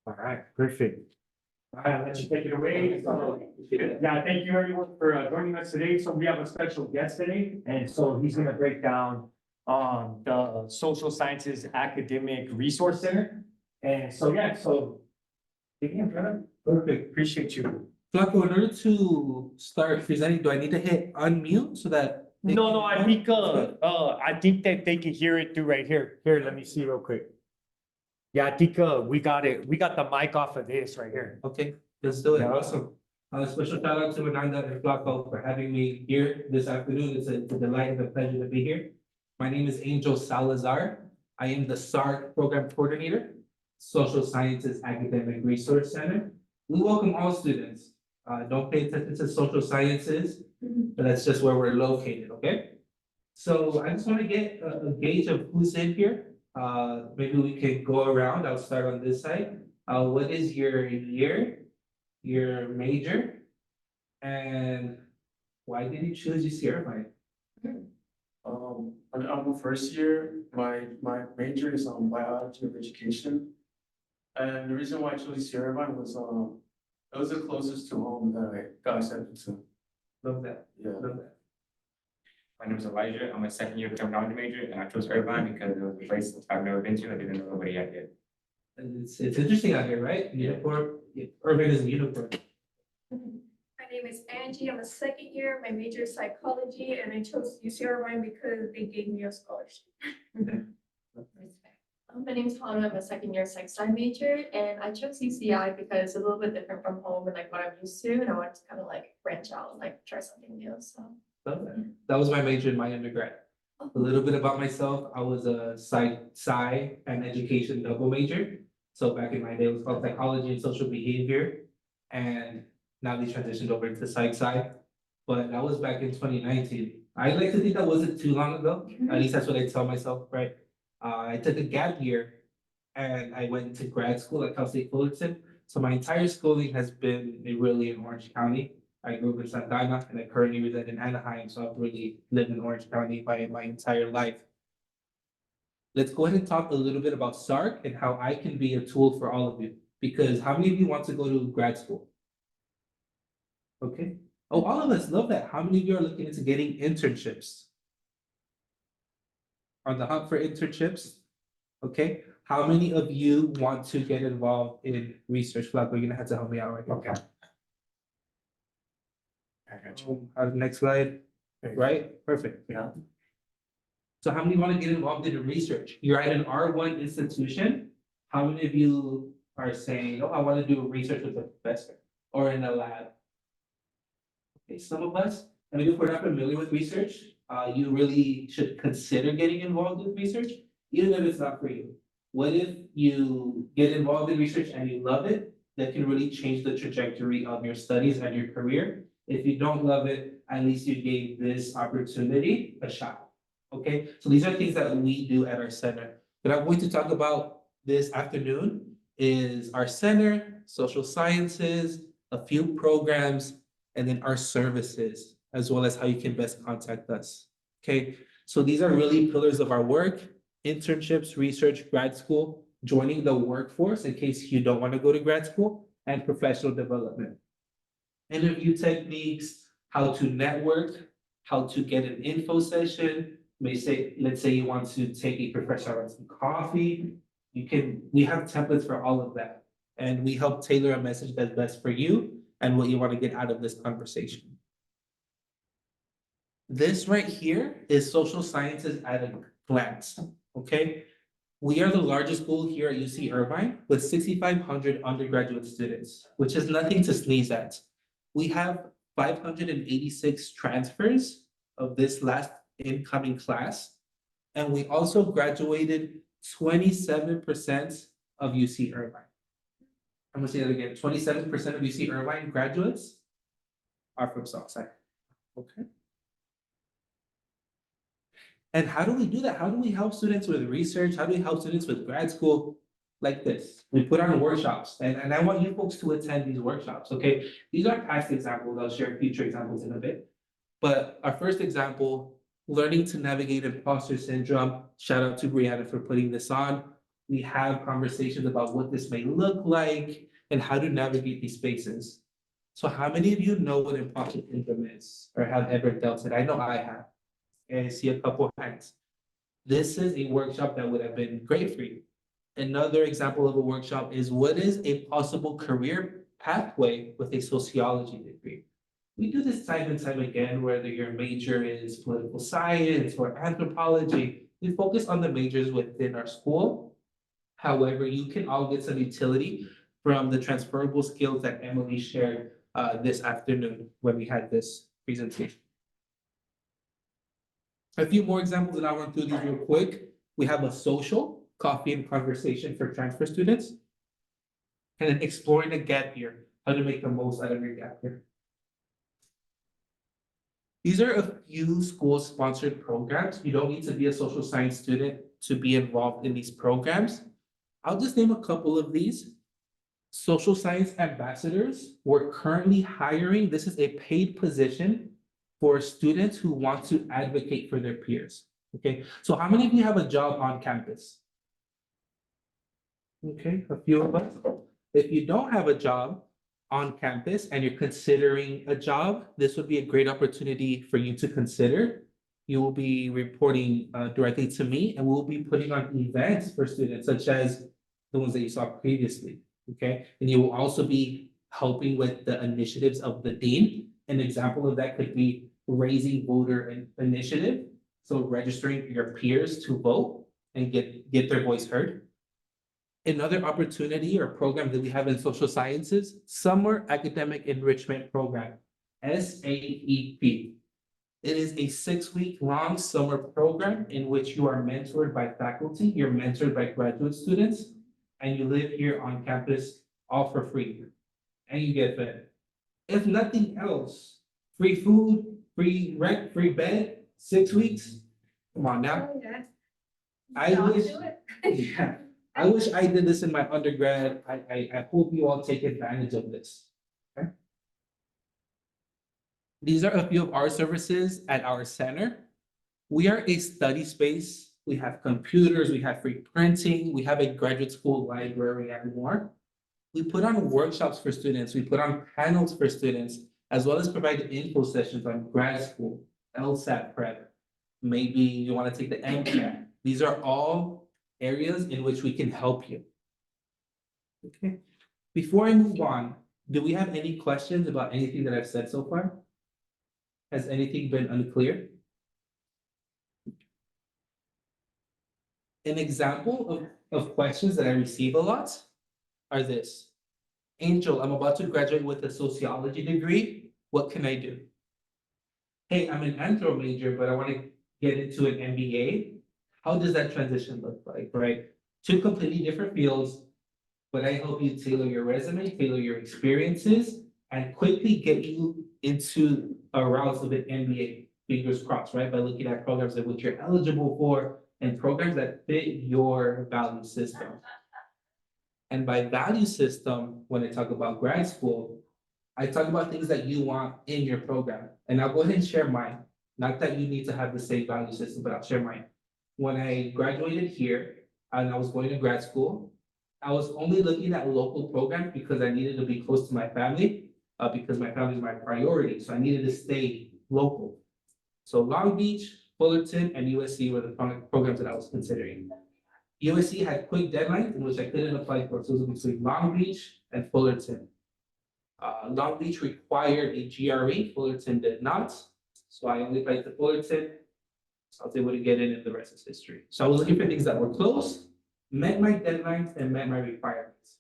All right, perfect. All right, I'll let you take it away. So, yeah, thank you everyone for joining us today. So we have a special guest today, and so he's gonna break down the Social Sciences Academic Resource Center. And so, yeah, so again, perfect, appreciate you. Flaco, in order to start presenting, do I need to hit unmute so that? No, I think that they can hear it through right here. Here, let me see real quick. Yeah, I think we got it. We got the mic off of this right here. Okay, let's do it. Yeah. Awesome. Special shout out to Ananda and Flaco for having me here this afternoon. It's a delight and a pleasure to be here. My name is Angel Salazar. I am the SARC Program Coordinator, Social Sciences Academic Resource Center. We welcome all students. Don't pay attention to social sciences, but that's just where we're located, okay? So I just want to get a gauge of who's in here. Maybe we can go around. I'll start on this side. What is your year, your major, and why did you choose UC I'm a first year. My major is on biology of education. And the reason why I chose UC Irvine was it was the closest to home that I got accepted to. Love that. Yeah. Love that. My name is Elijah. I'm a second year criminology major, and I chose Irvine because it was a place I've never been to. I didn't know nobody yet. And it's interesting out here, right? Uniform, Irvine is a uniform. My name is Angie. I'm a second year. My major is psychology, and I chose UC Irvine because they gave me a scholarship. My name is Hana. I'm a second year psych sci major, and I chose UCI because it's a little bit different from home and like what I'm used to, and I wanted to kind of like branch out and like try something new. So Love that. That was my major in my undergrad. A little bit about myself, I was a sci and education double major. So back in my day, it was called psychology and social behavior. And now they transitioned over to psych sci. But that was back in 2019. I like to think that wasn't too long ago. At least that's what I tell myself, right? I took a gap year and I went to grad school at Cal State Fullerton. So my entire schooling has been really in Orange County. I grew up in Santa Ana and I currently reside in Anaheim, so I've really lived in Orange County my entire life. Let's go ahead and talk a little bit about SARC and how I can be a tool for all of you. Because how many of you want to go to grad school? Okay. Oh, all of us love that. How many of you are looking into getting internships? On the hunt for internships? Okay. How many of you want to get involved in research? Flaco, you're gonna have to help me out right now. Okay. I got you. Next slide, right? Perfect. Yeah. So how many want to get involved in research? You're at an R1 institution. How many of you are saying, oh, I want to do research with a professor or in a lab? Okay, some of us, I mean, if we're not familiar with research, you really should consider getting involved with research, even if it's not for you. What if you get involved in research and you love it? That can really change the trajectory of your studies and your career. If you don't love it, at least you gave this opportunity a shot. Okay, so these are things that we do at our center. What I'm going to talk about this afternoon is our center, social sciences, a few programs, and then our services, as well as how you can best contact us. Okay, so these are really pillars of our work: internships, research, grad school, joining the workforce in case you don't want to go to grad school, and professional development. Interview techniques, how to network, how to get an info session. Let's say you want to take a professor on some coffee. We have templates for all of that. And we help tailor a message that's best for you and what you want to get out of this conversation. This right here is social sciences at a glance, okay? We are the largest school here at UC Irvine with 6,500 undergraduate students, which is nothing to sneeze at. We have 586 transfers of this last incoming class. And we also graduated 27% of UC Irvine. I'm gonna say that again, 27% of UC Irvine graduates are from Southside. Okay. And how do we do that? How do we help students with research? How do we help students with grad school? Like this, we put on workshops and I want you folks to attend these workshops, okay? These are past examples, I'll share future examples in a bit. But our first example, learning to navigate imposter syndrome. Shout out to Brianna for putting this on. We have conversations about what this may look like and how to navigate these spaces. So how many of you know what imposter syndrome is or have ever dealt with it? I know I have. And I see a couple of hands. This is a workshop that would have been great for you. Another example of a workshop is what is a possible career pathway with a sociology degree? We do this time and time again, whether your major is political science or anthropology, we focus on the majors within our school. However, you can all get some utility from the transferable skills that Emily shared this afternoon when we had this presentation. A few more examples, and I'll run through these real quick. We have a social, coffee and conversation for transfer students. And then exploring a gap year, how to make the most out of your gap year. These are a few school-sponsored programs. You don't need to be a social science student to be involved in these programs. I'll just name a couple of these. Social science ambassadors, we're currently hiring. This is a paid position for students who want to advocate for their peers. Okay, so how many of you have a job on campus? Okay, a few of us. If you don't have a job on campus and you're considering a job, this would be a great opportunity for you to consider. You will be reporting directly to me, and we'll be putting on events for students such as the ones that you saw previously. Okay, and you will also be helping with the initiatives of the dean. An example of that could be raising voter initiative. So registering your peers to vote and get their voice heard. Another opportunity or program that we have in social sciences, Summer Academic Enrichment Program, SAEP. It is a 6-week-long summer program in which you are mentored by faculty, you're mentored by graduate students, and you live here on campus all for free. And you get fed. If nothing else, free food, free rent, free bed, 6 weeks. Come on now. Oh, yeah. I I'll wish, do it. yeah, I wish I did this in my undergrad. I hope you all take advantage of this. Okay. These are a few of our services at our center. We are a study space. We have computers, we have free printing, we have a graduate school library and more. We put on workshops for students, we put on panels for students, as well as provide info sessions on grad school, LSAT prep. Maybe you want to take the MCAT. These are all areas in which we can help you. Okay, before I move on, do we have any questions about anything that I've said so far? Has anything been unclear? An example of questions that I receive a lot are this. Angel, I'm about to graduate with a sociology degree. What can I do? Hey, I'm an anthro major, but I want to get into an MBA. How does that transition look like, right? Two completely different fields, but I help you tailor your resume, tailor your experiences, and quickly get you into a route of an MBA, fingers crossed, right? By looking at programs that which you're eligible for and programs that fit your value system. And by value system, when I talk about grad school, I talk about things that you want in your program. And I'll go ahead and share mine. Not that you need to have the same value system, but I'll share mine. When I graduated here and I was going to grad school, I was only looking at local programs because I needed to be close to my family, because my family is my priority. So I needed to stay local. So Long Beach, Fullerton, and USC were the programs that I was considering. USC had quick deadlines in which I couldn't apply for, so it was between Long Beach and Fullerton. Long Beach required a GRE, Fullerton did not, so I only applied to Fullerton. So I was able to get in, and the rest is history. So I was looking for things that were close, met my deadlines, and met my requirements.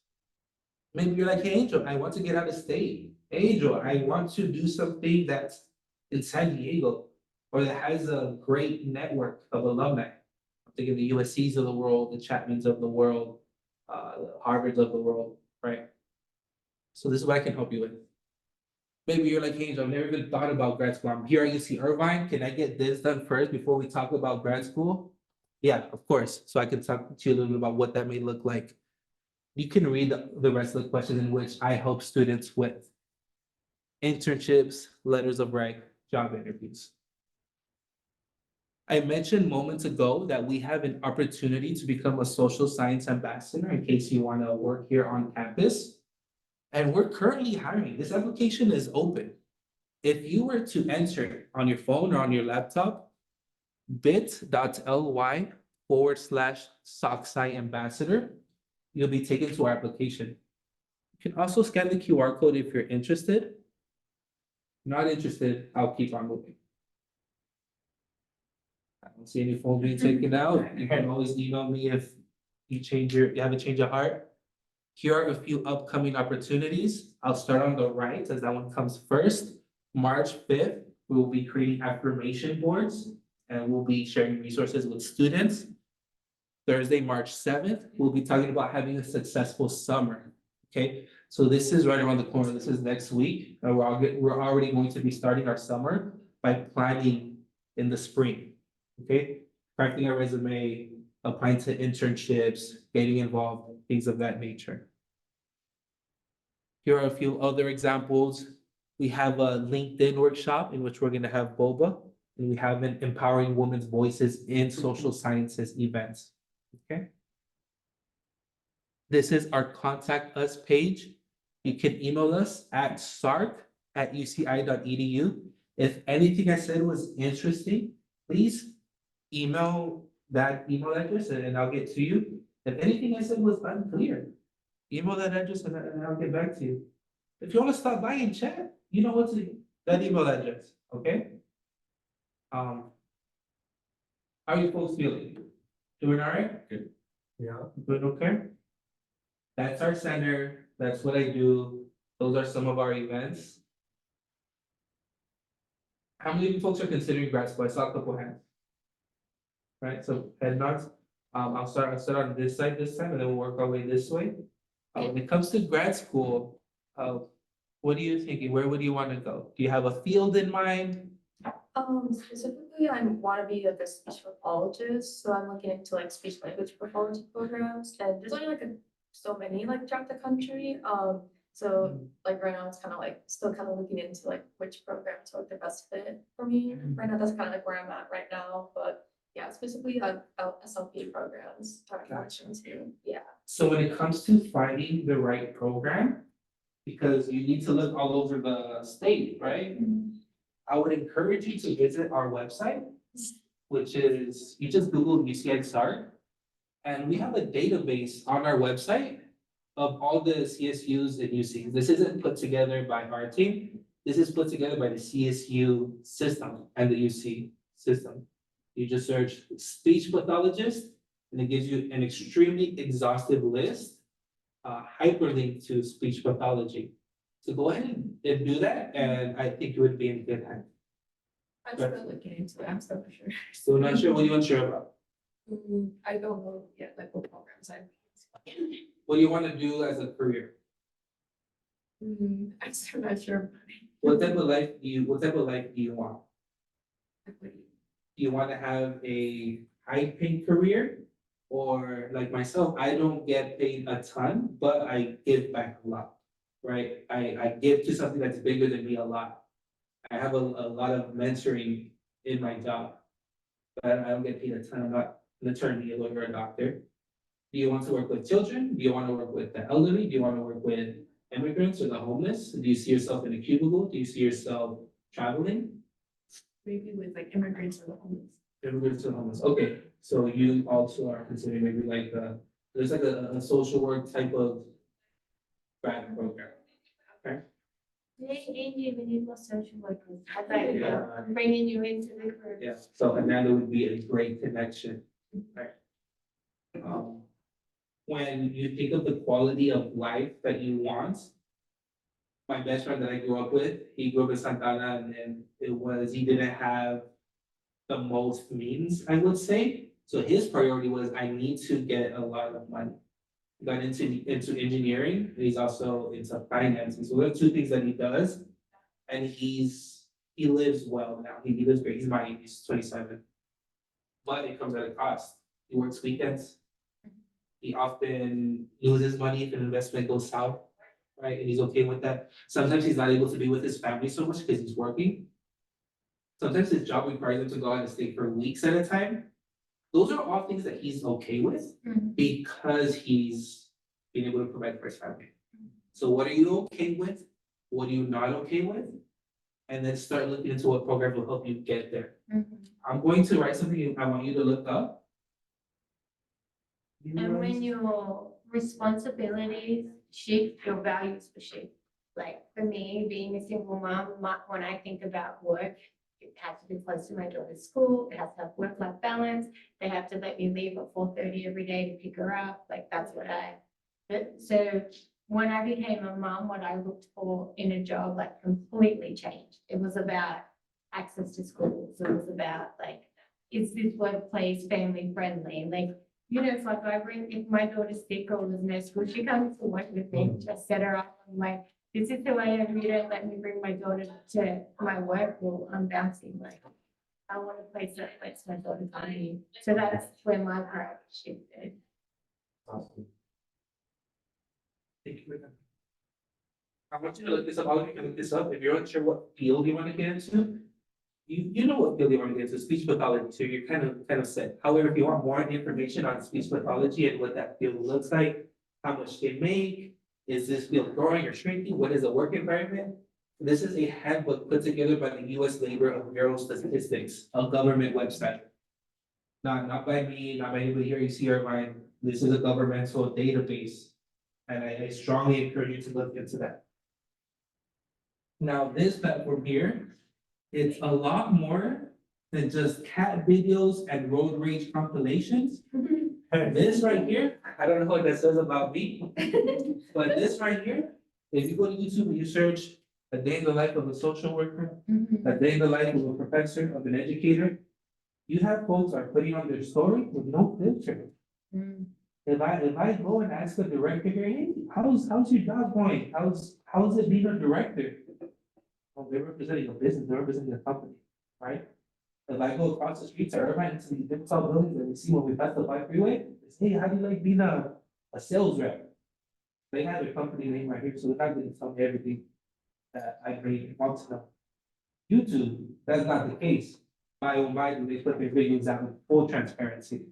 Maybe you're like, hey, Angel, I want to get out of state. Hey, Angel, I want to do something that's in San Diego or that has a great network of alumni. I'm thinking the USCs of the world, the Chapmans of the world, the Harvards of the world, right? So this is what I can help you with. Maybe you're like, hey, Angel, I've never even thought about grad school. I'm here at UC Irvine. Can I get this done first before we talk about grad school? Yeah, of course. So I can talk to you a little bit about what that may look like. You can read the rest of the questions in which I help students with internships, letters of rank, job interviews. I mentioned moments ago that we have an opportunity to become a social science ambassador in case you want to work here on campus. And we're currently hiring. This application is open. If you were to enter on your phone or on your laptop, bit.ly/socksci ambassador, you'll be taken to our application. You can also scan the QR code if you're interested. Not interested, I'll keep on moving. I don't see any phones being taken out. You can always email me if you have a change of heart. Here are a few upcoming opportunities. I'll start on the right as that one comes first. March 5th, we will be creating affirmation boards and we'll be sharing resources with students. Thursday, March 7th, we'll be talking about having a successful summer. Okay, so this is right around the corner. This is next week. We're already going to be starting our summer by planning in the spring. Okay, crafting a resume, applying to internships, getting involved, things of that nature. Here are a few other examples. We have a LinkedIn workshop in which we're going to have boba, and we have an empowering women's voices in social sciences events. Okay. This is our contact us page. You can email us at sark@uci.edu. If anything I said was interesting, please email that email address and I'll get to you. If anything I said was unclear, email that address and I'll get back to you. If you want to stop by and chat, you know what's that email address, okay? How are you folks feeling? Doing all right? Good. Yeah, good, okay. That's our center, that's what I do, those are some of our events. How many of you folks are considering grad school? I saw a couple hands. Right, so head nods. I'll start on this side this time and then we'll work our way this way. When it comes to grad school, what are you thinking? Where would you want to go? Do you have a field in mind? Specifically, I want to be like a speech pathologist, so I'm looking into like speech language pathology programs, and there's only so many like throughout the country. So like right now, it's kind of like still kind of looking into like which programs are the best fit for me. Right now, that's kind of like where I'm at right now, but yeah, specifically like SLP programs. Gotcha. Yeah. So when it comes to finding the right program, because you need to look all over the state, right? I would encourage you to visit our website, which is, you just Google UCI SARC. And we have a database on our website of all the CSUs and UCs. This isn't put together by our team. This is put together by the CSU system and the UC system. You just search speech pathologist and it gives you an extremely exhaustive list, hyperlink to speech pathology. So go ahead and do that, and I think you would be in good hands. I'm still looking into it, I'm still for sure. So not sure, what do you want to share about? I don't know yet, like what programs I'm. What do you want to do as a career? I'm still not sure. What type of life do you want? Do you want to have a high paying career? Or like myself, I don't get paid a ton, but I give back a lot, right? I give to something that's bigger than me a lot. I have a lot of mentoring in my job, but I don't get paid a ton. I'm not an attorney, a lawyer, a doctor. Do you want to work with children? Do you want to work with the elderly? Do you want to work with immigrants or the homeless? Do you see yourself in a cubicle? Do you see yourself traveling? Maybe with like immigrants or the homeless. Immigrants and homeless, okay, so you also are considering maybe like there's like a social work type of grad program. Hey, Angie, we need more social workers. Yeah. I'm bringing you into the group. Yeah, so Amanda would be a great connection, right? When you think of the quality of life that you want, my best friend that I grew up with, he grew up in Santana and he didn't have the most means, I would say. So his priority was, I need to get a lot of money. Got into engineering, and he's also into finance. And so those are two things that he does. And he lives well now. He lives great. He's 27. But it comes at a cost. He works weekends. He often loses money if an investment goes south, right? And he's okay with that. Sometimes he's not able to be with his family so much because he's working. Sometimes his job requires him to go out and stay for weeks at a time. Those are all things that he's okay with Mhm. because he's been able to provide for his family. So what are you okay with? What are you not okay with? And then start looking into what program will help you get there. Mhm. I'm going to write something I want you to look up. And when your responsibilities shift, your values will shift. Like for me, being a single mom, when I think about work, it has to be close to my daughter's school, it has to have work-life balance. They have to let me leave at 4:30 every day to pick her up, like that's what so when I became a mom, what I looked for in a job like completely changed. It was about access to schools, it was about like, is this workplace family friendly? Like, you know, it's like if my daughter's sick or there's no school, she comes to work with me, just set her up. I'm like, this is who I am, you don't let me bring my daughter to my work, well, I'm bouncing, like, I want a place that lets my daughter come in. So that's where my priority shifted. Thank you. I want you to look this up, I'll look this up, if you're unsure what field you wanna get into. You know what field you wanna get into, speech pathology, so you're kind of set. However, if you want more information on speech pathology and what that field looks like, how much they make, is this field growing or shrinking, what is the work environment? This is a handbook put together by the US Labor and Bureau of Statistics, a government website. Not by me, not by anybody here, you see our mind, this is a governmental database. And I strongly encourage you to look into that. Now, this platform here, it's a lot more than just cat videos and road rage compilations. And this right here, I don't know what that says about me, but this right here, if you go to YouTube and you search a day in the life of a social worker, a day in the life of a professor, of an educator, you have folks are putting on their story with no filter. If I go and ask the director here, hey, how's your job going? How's it being a director? Well, they're representing a business, they're representing a company, right? If I go across the street to Irvine into these different buildings and we see when we pass the bike freeway, it's, hey, how do you like being a sales rep? They have their company name right here, so they're not gonna tell me everything that I may want to know. YouTube, that's not the case. Oh my, do they put their videos out with full transparency?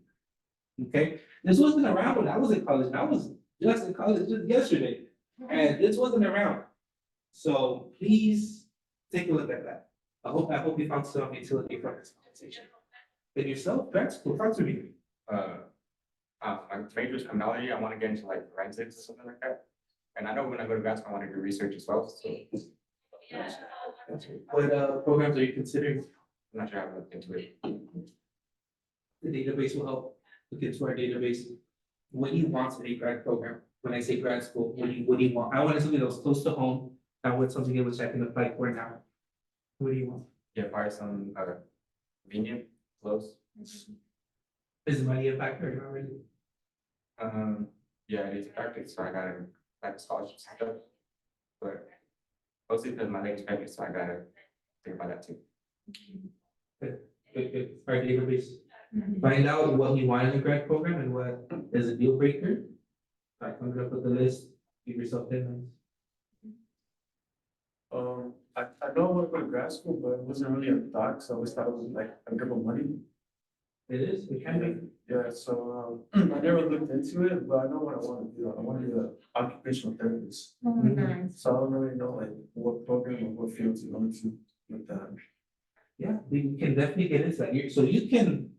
Okay, this wasn't around when I was in college, and I was just in college just yesterday, and this wasn't around. So please take a look at that. I hope you found some utility from this conversation. And yourself, that's cool, talk to me. My major is criminology, I wanna get into like forensics or something like that. And I know when I go to grad school, I wanna do research as well, so What programs are you considering? I'm not sure how to look into it. The database will help look into our database. What do you want in a grad program? When I say grad school, what do you want? I wanted something that was close to home. I want something which I can apply for now. What do you want? Yeah, probably some convenient, close. Is money a factor or not really? Yeah, it is practice, so I gotta like scholarships and stuff. But mostly because my lady's pregnant, so I gotta think about that too. Our database. Find out what you want in a grad program and what is a deal breaker. Start coming up with a list, give yourself deadlines. I know I want to go to grad school, but it wasn't really a thought, so I always thought it was like a good of money. It is, it can be. Yeah, so, I never looked into it, but I know what I want to do. I want to be an occupational therapist. Oh, nice. So I don't really know like what program or what field to go into with that. Yeah, we can definitely get into that. So you can,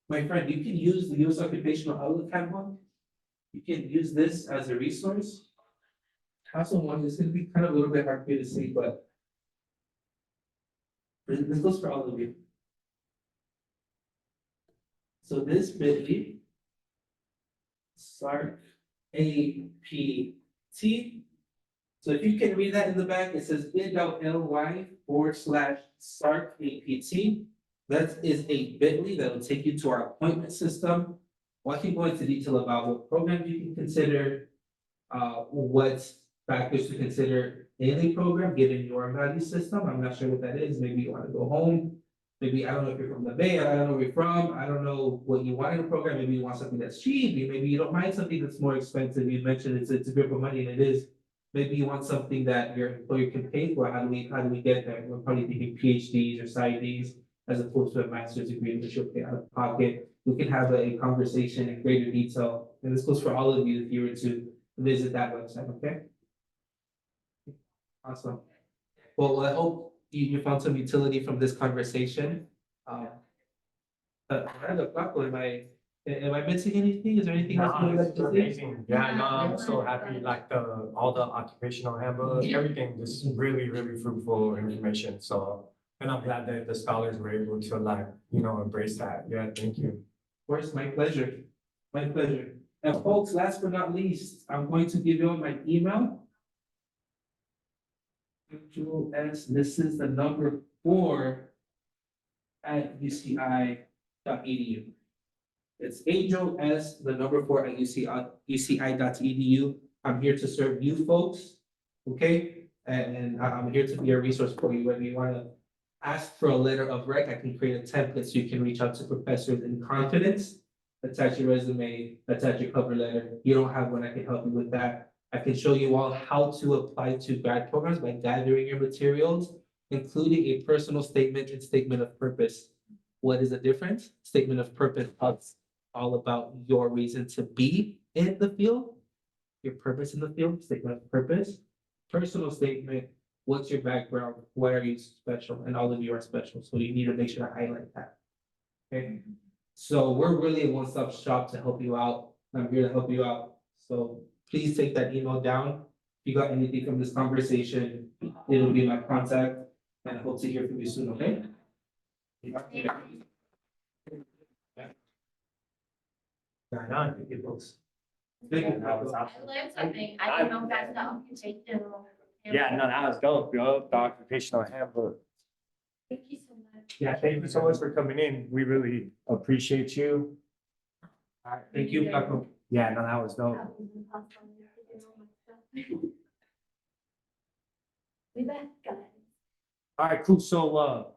my friend, you can use the US Occupational Outlook handbook. You can use this as a resource. Also one is gonna be kind of a little bit hard for you to see, but this goes for all of you. So this bit.ly, SARC APT. So if you can read that in the back, it says bit.ly/SARC APT. That is a bit.ly that will take you to our appointment system. Well, I can go into detail about what programs you can consider, what factors to consider in a program, given your value system. I'm not sure what that is. Maybe you want to go home. Maybe, I don't know if you're from the Bay, I don't know where you're from. I don't know what you want in a program. Maybe you want something that's cheap. Maybe you don't mind something that's more expensive. You mentioned it's a grip of money and it is. Maybe you want something that your employer can pay for, how do we get there? We're probably thinking PhDs or PsyDs as opposed to a master's degree, which you'll pay out of pocket. We can have a conversation in greater detail, and this goes for all of you if you were to visit that website, okay? Awesome. Well, I hope you found some utility from this conversation. Flaco, am I missing anything? Is there anything else you would like It's to say? amazing. Yeah, no, I'm so happy, like all the occupational handbook, everything, just really, really fruitful information, so. And I'm glad that the scholars were able to like, embrace that. Yeah, thank you. Of course, my pleasure. My pleasure. And folks, last but not least, I'm going to give you all my email. This is the number 4@uci.edu. It's Angel S, the number 4@uci.edu. I'm here to serve you folks, okay? And I'm here to be a resource for you, whether you wanna ask for a letter of rec, I can create a template so you can reach out to professors in confidence. Attach your resume, attach your cover letter. You don't have one, I can help you with that. I can show you all how to apply to grad programs by gathering your materials, including a personal statement and statement of purpose. What is the difference? Statement of purpose is all about your reason to be in the field, your purpose in the field, statement of purpose. Personal statement, what's your background? Why are you special? And all of you are special, so you need to make sure to highlight that. Okay, so we're really a one-stop shop to help you out. I'm here to help you out. So please take that email down. If you got anything from this conversation, it'll be my contact, and I hope to hear from you soon, okay? Right on, thank you, folks. Thank you. I learned something. I didn't know that's the occupational. Yeah, no, that was dope, yo, the occupational handbook. Thank you so much. Yeah, thank you so much for coming in. We really appreciate you. All right, thank you, Flaco. Yeah, no, that was dope. We back, guys. All right, cool. So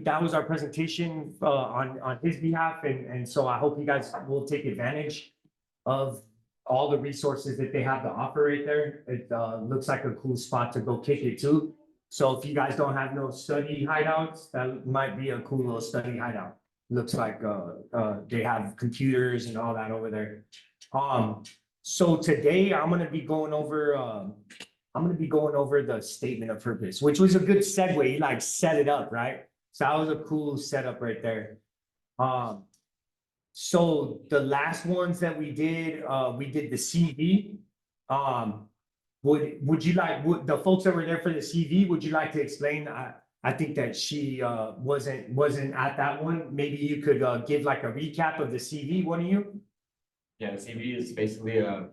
that was our presentation, on his behalf, and so I hope you guys will take advantage of all the resources that they have to offer right there. It, looks like a cool spot to go kick it too. So if you guys don't have no study hideouts, that might be a cool little study hideout. Looks like, they have computers and all that over there. So today I'm gonna be going over the statement of purpose, which was a good segue. You like set it up, right? So that was a cool setup right there. So the last ones that we did the CV. Would you like, would the folks that were there for the CV, would you like to explain? I think that she wasn't at that one. Maybe you could give like a recap of the CV, one of you? Yeah, the CV is basically it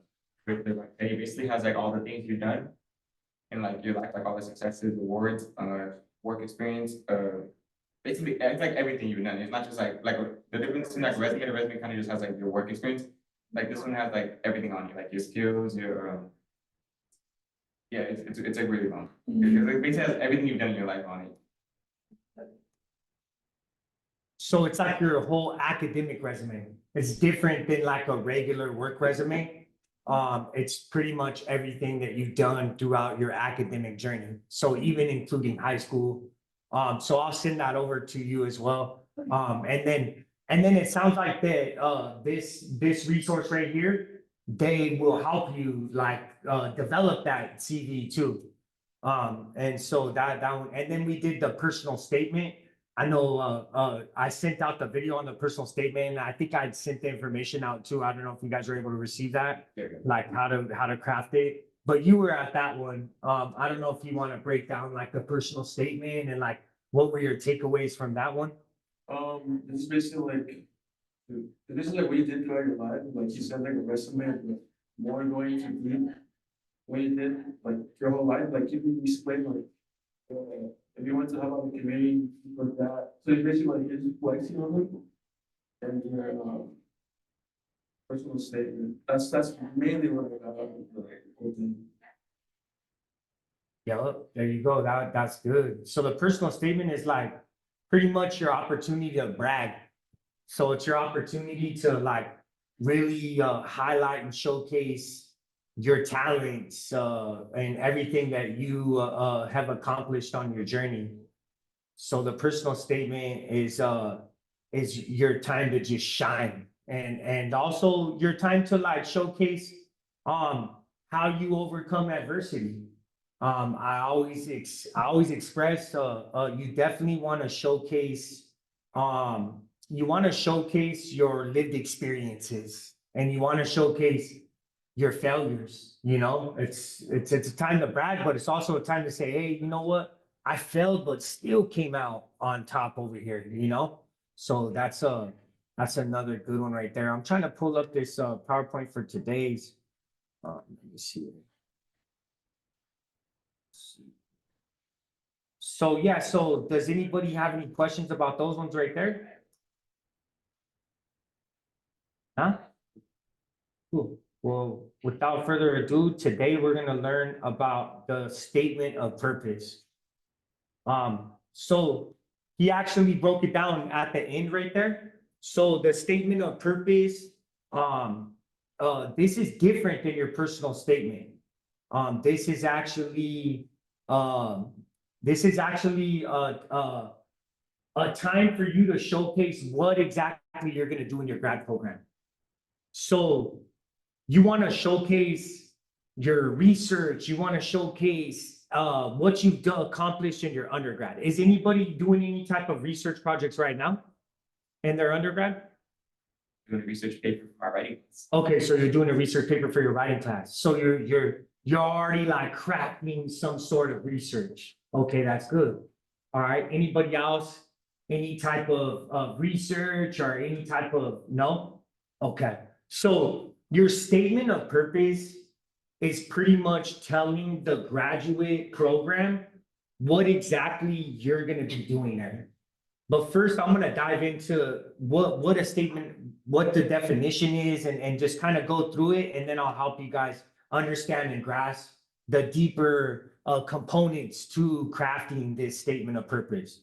basically has like all the things you've done. And like your like all the successes, awards, work experience, basically it's like everything you've done. It's not just like the difference in like resume, the resume kind of just has like your work experience. Like this one has like everything on you, like your skills, your yeah, it's like really long. It basically has everything you've done in your life on it. So it's like your whole academic resume. It's different than like a regular work resume. It's pretty much everything that you've done throughout your academic journey. So even including high school. So I'll send that over to you as well. And then it sounds like that, this resource right here, they will help you like, develop that CV too. And so that one, and then we did the personal statement. I know, I sent out the video on the personal statement, and I think I'd sent the information out too. I don't know if you guys were able to receive that, like how to craft it. But you were at that one. I don't know if you want to break down like the personal statement and like what were your takeaways from that one? It's basically like, this is like what you did throughout your life, like you said, like a resume, like more going to be what you did, like your whole life, like you can explain like, if you want to help out the community with that, so it's basically like you're just flexing on it. And your, personal statement, that's mainly what I got out of the whole thing. Yeah, there you go. That's good. So the personal statement is like pretty much your opportunity to brag. So it's your opportunity to like really highlight and showcase your talents, and everything that you, have accomplished on your journey. So the personal statement is your time to just shine, and also your time to like showcase, how you overcome adversity. I always express, you definitely want to showcase, you want to showcase your lived experiences, and you want to showcase your failures. You know, it's a time to brag, but it's also a time to say, hey, you know what? I failed, but still came out on top over here, you know? So that's another good one right there. I'm trying to pull up this PowerPoint for today's. Let me see. So yeah, so does anybody have any questions about those ones right there? Huh? Cool. Well, without further ado, today we're gonna learn about the statement of purpose. So he actually broke it down at the end right there. So the statement of purpose, this is different than your personal statement. This is actually, a time for you to showcase what exactly you're gonna do in your grad program. So you want to showcase your research, you want to showcase what you've accomplished in your undergrad. Is anybody doing any type of research projects right now in their undergrad? Doing a research paper for my writing. Okay, so you're doing a research paper for your writing class. So you're already like crafting some sort of research. Okay, that's good. All right, anybody else? Any type of research or any type of, no? Okay, so your statement of purpose is pretty much telling the graduate program what exactly you're gonna be doing there. But first, I'm gonna dive into what a statement, what the definition is, and just kind of go through it, and then I'll help you guys understand and grasp the deeper components to crafting this statement of purpose.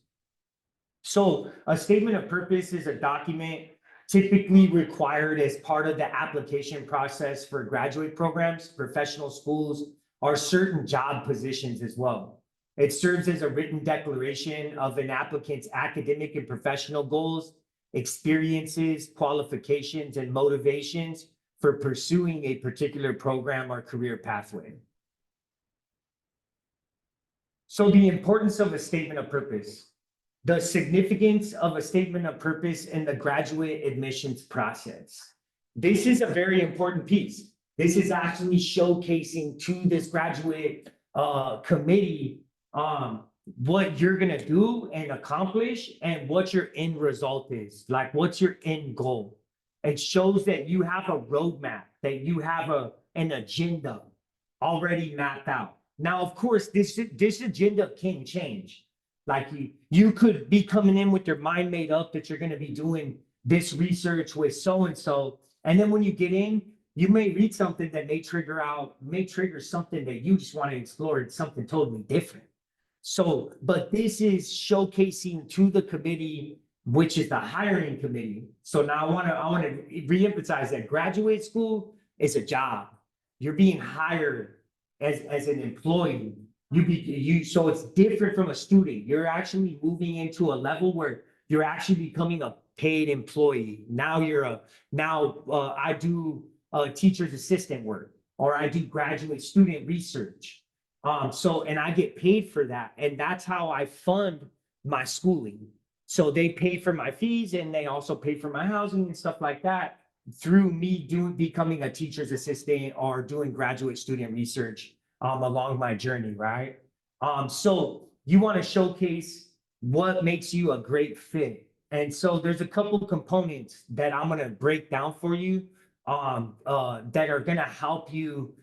So a statement of purpose is a document typically required as part of the application process for graduate programs, professional schools, or certain job positions as well. It serves as a written declaration of an applicant's academic and professional goals, experiences, qualifications, and motivations for pursuing a particular program or career pathway. So the importance of a statement of purpose. The significance of a statement of purpose in the graduate admissions process. This is a very important piece. This is actually showcasing to this graduate committee what you're gonna do and accomplish and what your end result is, like what's your end goal. It shows that you have a roadmap, that you have an agenda already mapped out. Now, of course, this agenda can change. Like you could be coming in with your mind made up that you're going to be doing this research with so-and-so. And then when you get in, you may read something that may trigger something that you just want to explore. It's something totally different. So, but this is showcasing to the committee, which is the hiring committee. So now I want to reemphasize that graduate school is a job. You're being hired as an employee. So it's different from a student. You're actually moving into a level where you're actually becoming a paid employee. Now I do teacher's assistant work, or I do graduate student research. And I get paid for that, and that's how I fund my schooling. So they pay for my fees, and they also pay for my housing and stuff like that through me becoming a teacher's assistant or doing graduate student research along my journey, right? So you want to showcase what makes you a great fit. And so there's a couple of components that I'm going to break down for you that are going to help you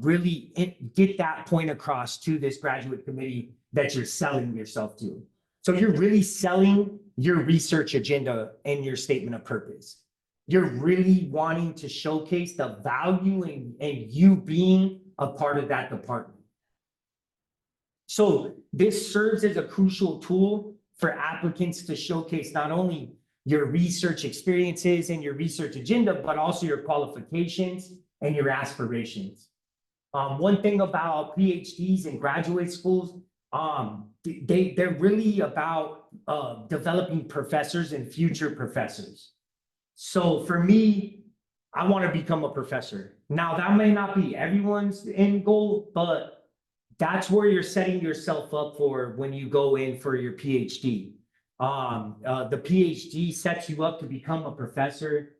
really get that point across to this graduate committee that you're selling yourself to. So you're really selling your research agenda and your statement of purpose. You're really wanting to showcase the value in you being a part of that department. So this serves as a crucial tool for applicants to showcase not only your research experiences and your research agenda, but also your qualifications and your aspirations. One thing about PhDs and graduate schools, they're really about developing professors and future professors. So for me, I want to become a professor. Now, that may not be everyone's end goal, but that's where you're setting yourself up for when you go in for your PhD. The PhD sets you up to become a professor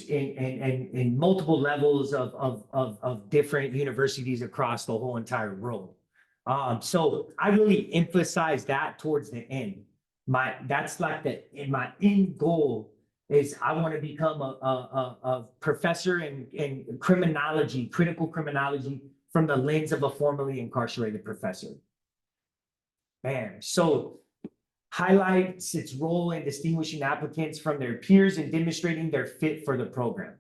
in multiple levels of different universities across the whole entire world. So I really emphasize that towards the end. That's like my end goal is I want to become a professor in criminology, critical criminology, from the lens of a formerly incarcerated professor. Man, so highlights its role in distinguishing applicants from their peers and demonstrating their fit for the program.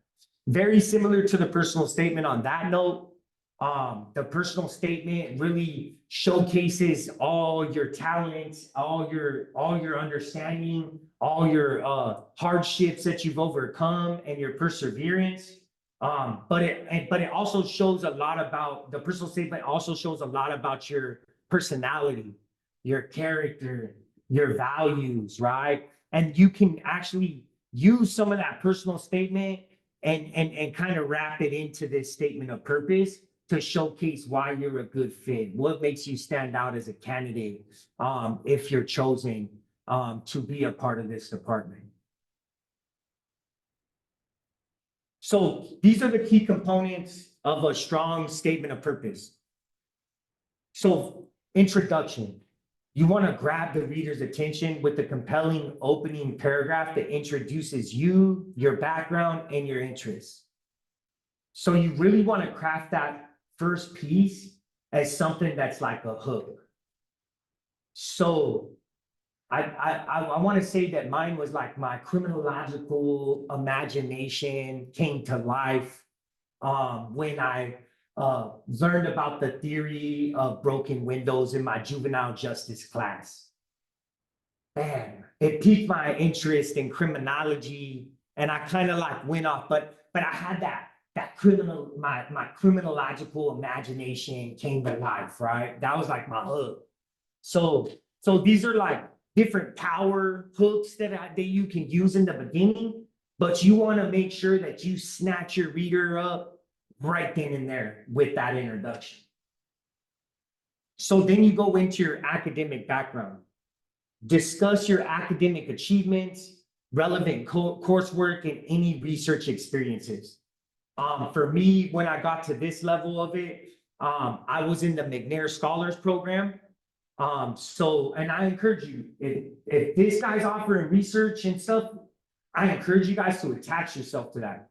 Very similar to the personal statement on that note. The personal statement really showcases all your talents, all your understanding, all your hardships that you've overcome and your perseverance. But it also shows a lot about the personal statement also shows a lot about your personality, your character, your values, right? And you can actually use some of that personal statement and kind of wrap it into this statement of purpose to showcase why you're a good fit, what makes you stand out as a candidate if you're chosen to be a part of this department. So these are the key components of a strong statement of purpose. So introduction. You want to grab the reader's attention with the compelling opening paragraph that introduces you, your background, and your interests. So you really want to craft that first piece as something that's like a hook. So I want to say that mine was like my criminological imagination came to life when I learned about the theory of broken windows in my juvenile justice class. Man, it piqued my interest in criminology, and I kind of like went off, but I had that my criminological imagination came to life, right? That was like my hook. So these are like different power hooks that you can use in the beginning, but you want to make sure that you snatch your reader up right then and there with that introduction. So then you go into your academic background. Discuss your academic achievements, relevant coursework, and any research experiences. For me, when I got to this level of it, I was in the McNair Scholars Program. And I encourage you, if this guy's offering research and stuff, I encourage you guys to attach yourself to that.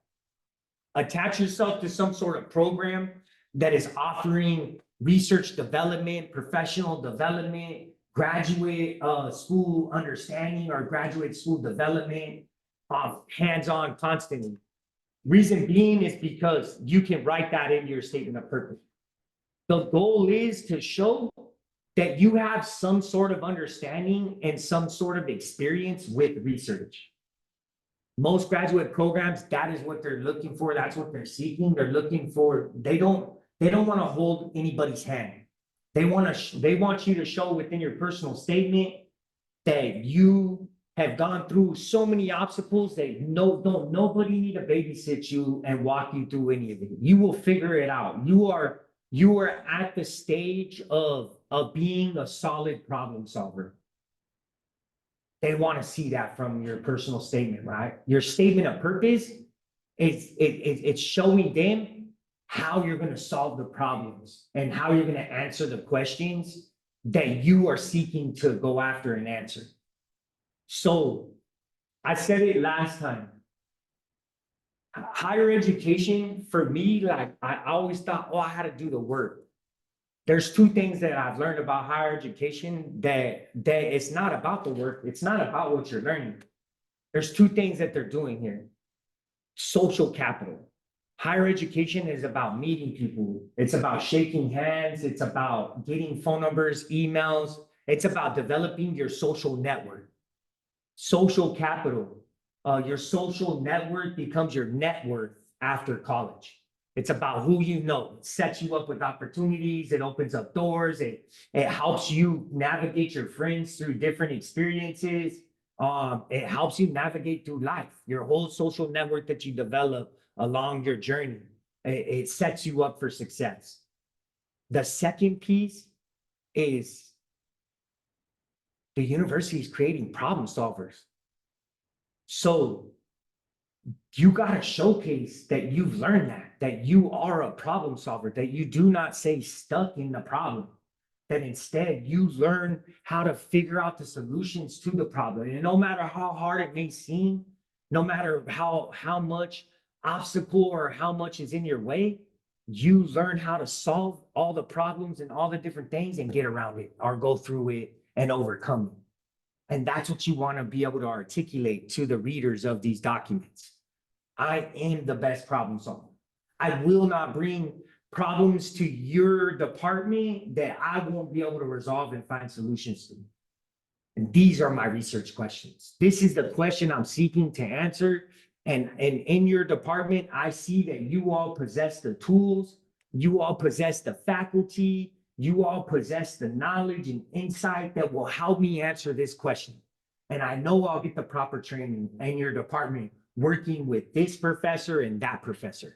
Attach yourself to some sort of program that is offering research development, professional development, graduate school understanding or graduate school development, hands-on constantly. Reason being is because you can write that into your statement of purpose. The goal is to show that you have some sort of understanding and some sort of experience with research. Most graduate programs, that is what they're looking for. That's what they're seeking. They're looking for, they don't want to hold anybody's hand. They want you to show within your personal statement that you have gone through so many obstacles that nobody need to babysit you and walk you through any of it. You will figure it out. You are at the stage of being a solid problem solver. They want to see that from your personal statement, right? Your statement of purpose it's showing them how you're going to solve the problems and how you're going to answer the questions that you are seeking to go after and answer. So I said it last time. Higher education for me, like I always thought, I had to do the work. There's two things that I've learned about higher education that it's not about the work. It's not about what you're learning. There's two things that they're doing here. Social capital. Higher education is about meeting people. It's about shaking hands. It's about getting phone numbers, emails. It's about developing your social network. Social capital. Your social network becomes your net worth after college. It's about who you know. It sets you up with opportunities. It opens up doors. It helps you navigate your friends through different experiences. It helps you navigate through life, your whole social network that you develop along your journey. It sets you up for success. The second piece is the university is creating problem solvers. So you got to showcase that you've learned that you are a problem solver, that you do not stay stuck in the problem, that instead you learn how to figure out the solutions to the problem. And no matter how hard it may seem, no matter how much obstacle or how much is in your way, you learn how to solve all the problems and all the different things and get around it or go through it and overcome it. And that's what you want to be able to articulate to the readers of these documents. I am the best problem solver. I will not bring problems to your department that I won't be able to resolve and find solutions to. And these are my research questions. This is the question I'm seeking to answer. And in your department, I see that you all possess the tools, you all possess the faculty, you all possess the knowledge and insight that will help me answer this question. And I know I'll get the proper training in your department working with this professor and that professor.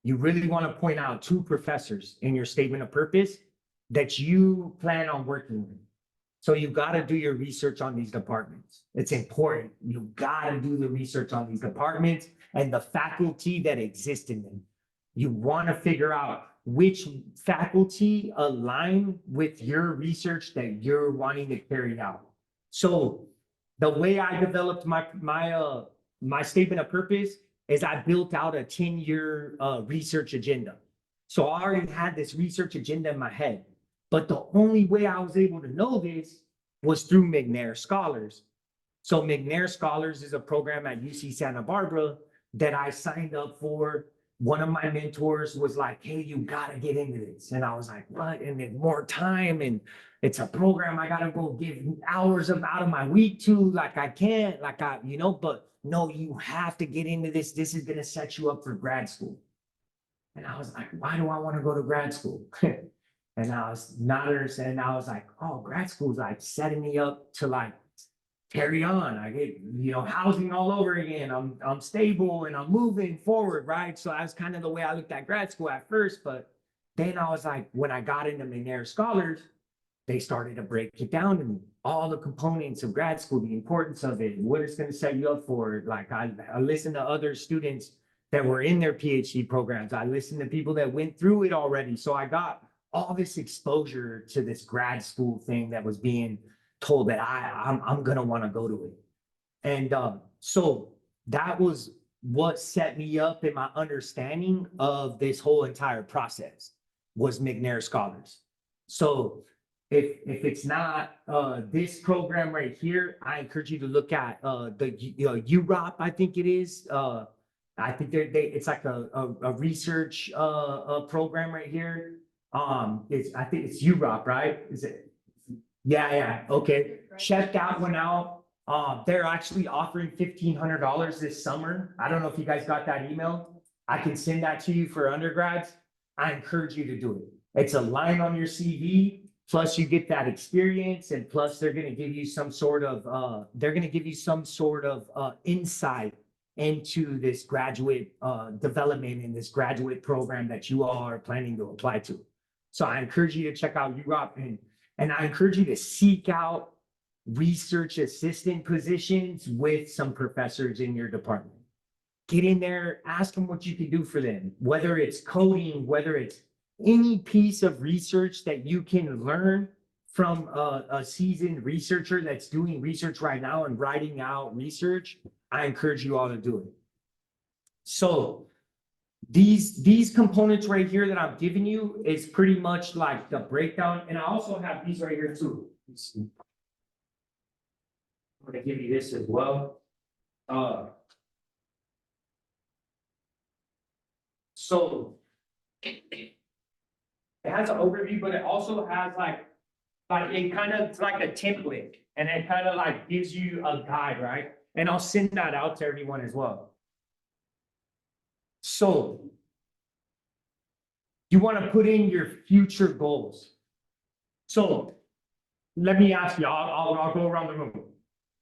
You really want to point out 2 professors in your statement of purpose that you plan on working with. So you got to do your research on these departments. It's important. You got to do the research on these departments and the faculty that exist in them. You want to figure out which faculty align with your research that you're wanting to carry out. So the way I developed my statement of purpose is I built out a 10-year research agenda. So I already had this research agenda in my head, but the only way I was able to know this was through McNair Scholars. So McNair Scholars is a program at UC Santa Barbara that I signed up for. One of my mentors was like, hey, you gotta get into this. And I was like, what? And then more time, and it's a program I gotta go give hours out of my week to, like I can't, but no, you have to get into this. This is gonna set you up for grad school. And I was like, why do I want to go to grad school? And I was not understanding. I was like, oh, grad school is like setting me up to like carry on. I get, housing all over again. I'm stable and I'm moving forward, right? So that's kind of the way I looked at grad school at first. But then I was like, when I got into McNair Scholars, they started to break it down to me. All the components of grad school, the importance of it, what it's going to set you up for. Like I listened to other students that were in their PhD programs. I listened to people that went through it already. So I got all this exposure to this grad school thing that was being told that I'm going to want to go to it. And so that was what set me up in my understanding of this whole entire process was McNair Scholars. So if it's not this program right here, I encourage you to look at the UROP, I think it is. I think it's like a research program right here. I think it's UROP, right? Is it? Yeah. Okay. Check that one out. They're actually offering $1,500 this summer. I don't know if you guys got that email. I can send that to you for undergrads. I encourage you to do it. It's a line on your CV. Plus you get that experience, and plus they're going to give you some sort of insight into this graduate development in this graduate program that you all are planning to apply to. So I encourage you to check out UROP, and I encourage you to seek out research assistant positions with some professors in your department. Get in there, ask them what you can do for them, whether it's coding, whether it's any piece of research that you can learn from a seasoned researcher that's doing research right now and writing out research. I encourage you all to do it. So these components right here that I'm giving you is pretty much like the breakdown. And I also have these right here too. I'm going to give you this as well. So it has an overview, but it also has like it kind of, it's like a template, and it kind of like gives you a guide, right? And I'll send that out to everyone as well. So You want to put in your future goals. So let me ask you, I'll go around the room.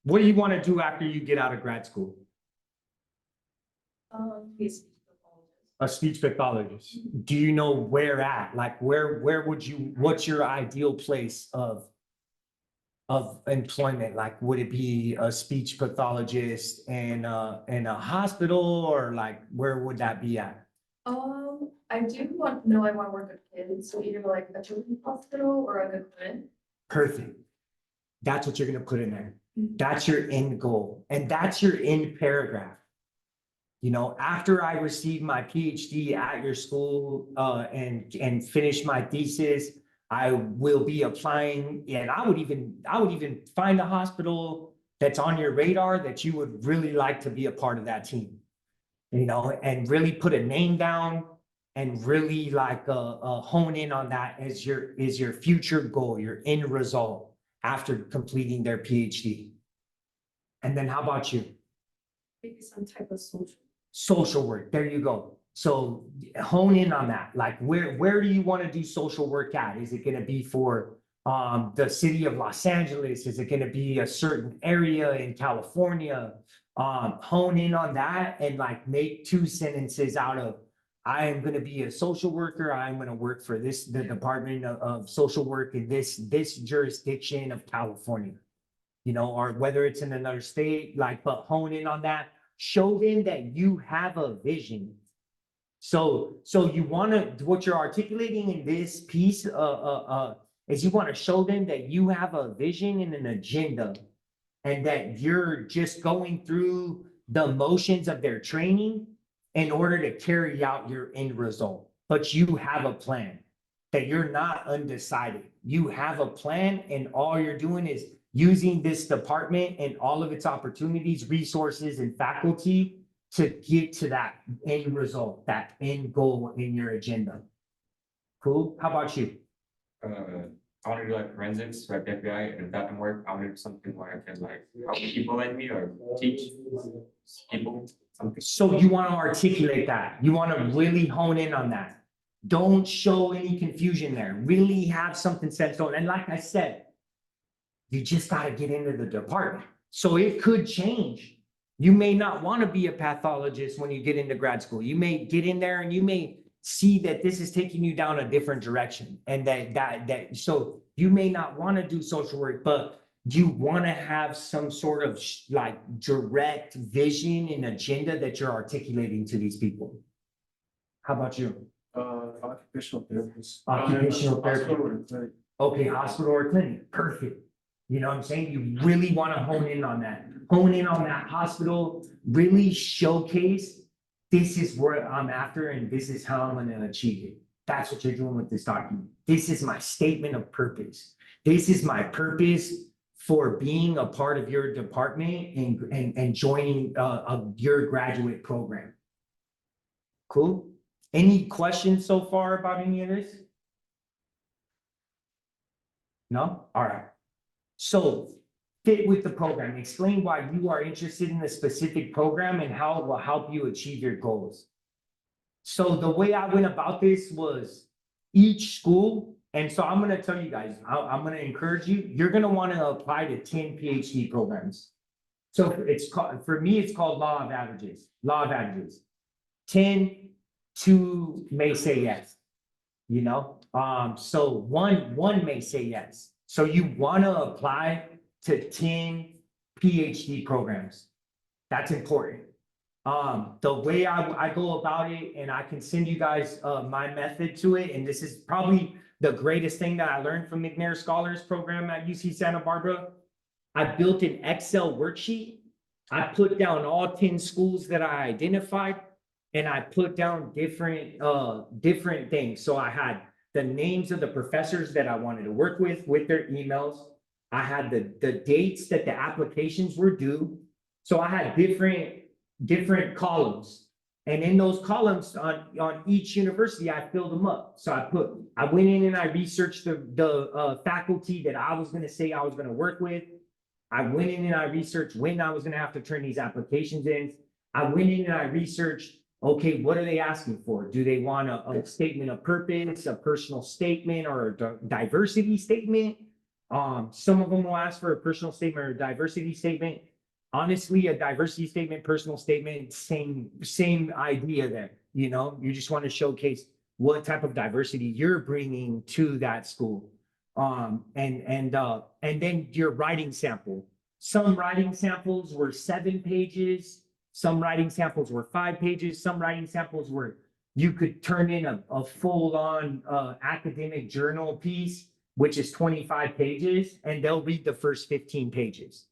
What do you want to do after you get out of grad school? Yes. A speech pathologist. Do you know where at? Like where would you, what's your ideal place of employment? Like, would it be a speech pathologist in a hospital, or like, where would that be at? I do want, I want to work with kids, so either like a children's hospital or like a clinic. Perfect. That's what you're gonna put in there. That's your end goal, and that's your end paragraph. You know, after I receive my PhD at your school, and finish my thesis, I will be applying, and I would even find a hospital that's on your radar that you would really like to be a part of that team. You know, and really put a name down and really like, hone in on that as your future goal, your end result after completing their PhD. And then how about you? Maybe some type of Social work, there you go. So hone in on that. Like, where do you want to do social work at? Is it going to be for the city of Los Angeles? Is it going to be a certain area in California? Hone in on that and like make 2 sentences out of, I am going to be a social worker. I'm going to work for the Department of Social Work in this jurisdiction of California. You know, or whether it's in another state, like, but hone in on that. Show them that you have a vision. So you want to, what you're articulating in this piece, is you want to show them that you have a vision and an agenda, and that you're just going through the motions of their training in order to carry out your end result. But you have a plan, that you're not undecided. You have a plan, and all you're doing is using this department and all of its opportunities, resources, and faculty to get to that end result, that end goal in your agenda. Cool? How about you? I want to do like forensics, like FBI, and if that doesn't work, I want to do something where I can like help people like me or teach people something. So you want to articulate that. You want to really hone in on that. Don't show any confusion there. Really have something set stone. And like I said, you just got to get into the department. So it could change. You may not want to be a pathologist when you get into grad school. You may get in there and you may see that this is taking you down a different direction, and so you may not want to do social work, but you want to have some sort of like direct vision and agenda that you're articulating to these people. How about you? Occupational therapist. Occupational therapist. Hospital or clinic. Okay, hospital or clinic, perfect. You know what I'm saying? You really want to hone in on that. Hone in on that hospital, really showcase, this is what I'm after and this is how I'm going to achieve it. That's what you're doing with this document. This is my statement of purpose. This is my purpose for being a part of your department and joining your graduate program. Cool? Any questions so far about any of this? No? All right. So fit with the program. Explain why you are interested in a specific program and how it will help you achieve your goals. So the way I went about this was each school, and so I'm going to tell you guys, I'm going to encourage you, you're going to want to apply to 10 PhD programs. So it's called, for me, it's called law of averages. 10, 2 may say yes, you know? So one may say yes. So you want to apply to 10 PhD programs. That's important. The way I go about it, and I can send you guys my method to it, and this is probably the greatest thing that I learned from McNair Scholars Program at UC Santa Barbara. I built an Excel worksheet. I put down all 10 schools that I identified, and I put down different things. So I had the names of the professors that I wanted to work with their emails. I had the dates that the applications were due. So I had different columns. And in those columns on each university, I filled them up. So I went in and I researched the faculty that I was going to say I was going to work with. I went in and I researched when I was going to have to turn these applications in. I went in and I researched Okay, what are they asking for? Do they want a statement of purpose, a personal statement, or a diversity statement? Some of them will ask for a personal statement or a diversity statement. Honestly, a diversity statement, personal statement, same idea there. You know, you just want to showcase what type of diversity you're bringing to that school. And then your writing sample. Some writing samples were 7 pages. Some writing samples were 5 pages. Some writing samples were you could turn in a full-on academic journal piece, which is 25 pages, and they'll read the first 15 pages.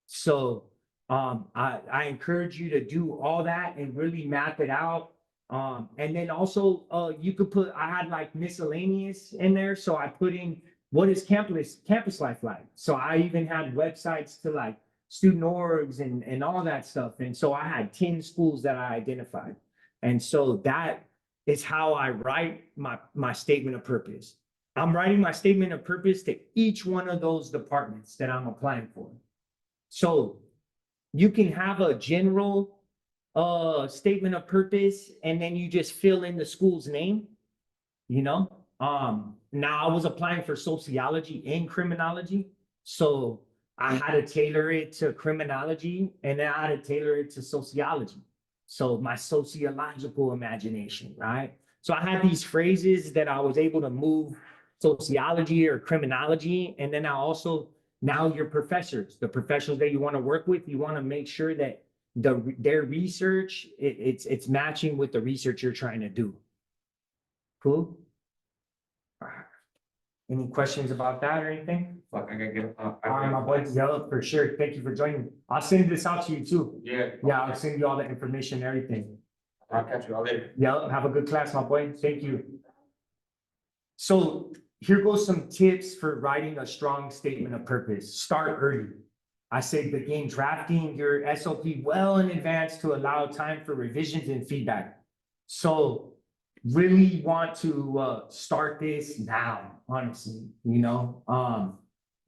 So I encourage you to do all that and really map it out. And then also you could put, I had like miscellaneous in there. So I put in what is campus life like? So I even had websites to like student orgs and all that stuff. And so I had 10 schools that I identified. And so that is how I write my statement of purpose. I'm writing my statement of purpose to each one of those departments that I'm applying for. So you can have a general statement of purpose and then you just fill in the school's name, you know? Now I was applying for sociology and criminology. So I had to tailor it to criminology and then I had to tailor it to sociology. So my sociological imagination, right? So I had these phrases that I was able to move sociology or criminology. And then I also, now your professors, the professionals that you want to work with, you want to make sure that their research, it's matching with the research you're trying to do. Cool? Any questions about that or anything? Fuck, I gotta get All right, my boy, yeah, for sure. Thank you for joining. I'll send this out to you too. Yeah. Yeah, I'll send you all the information and everything. I'll catch you all later. Yeah, have a good class, my boy. Thank you. So here goes some tips for writing a strong statement of purpose. Start early. I say begin drafting your SOP well in advance to allow time for revisions and feedback. So really want to start this now, honestly, you know.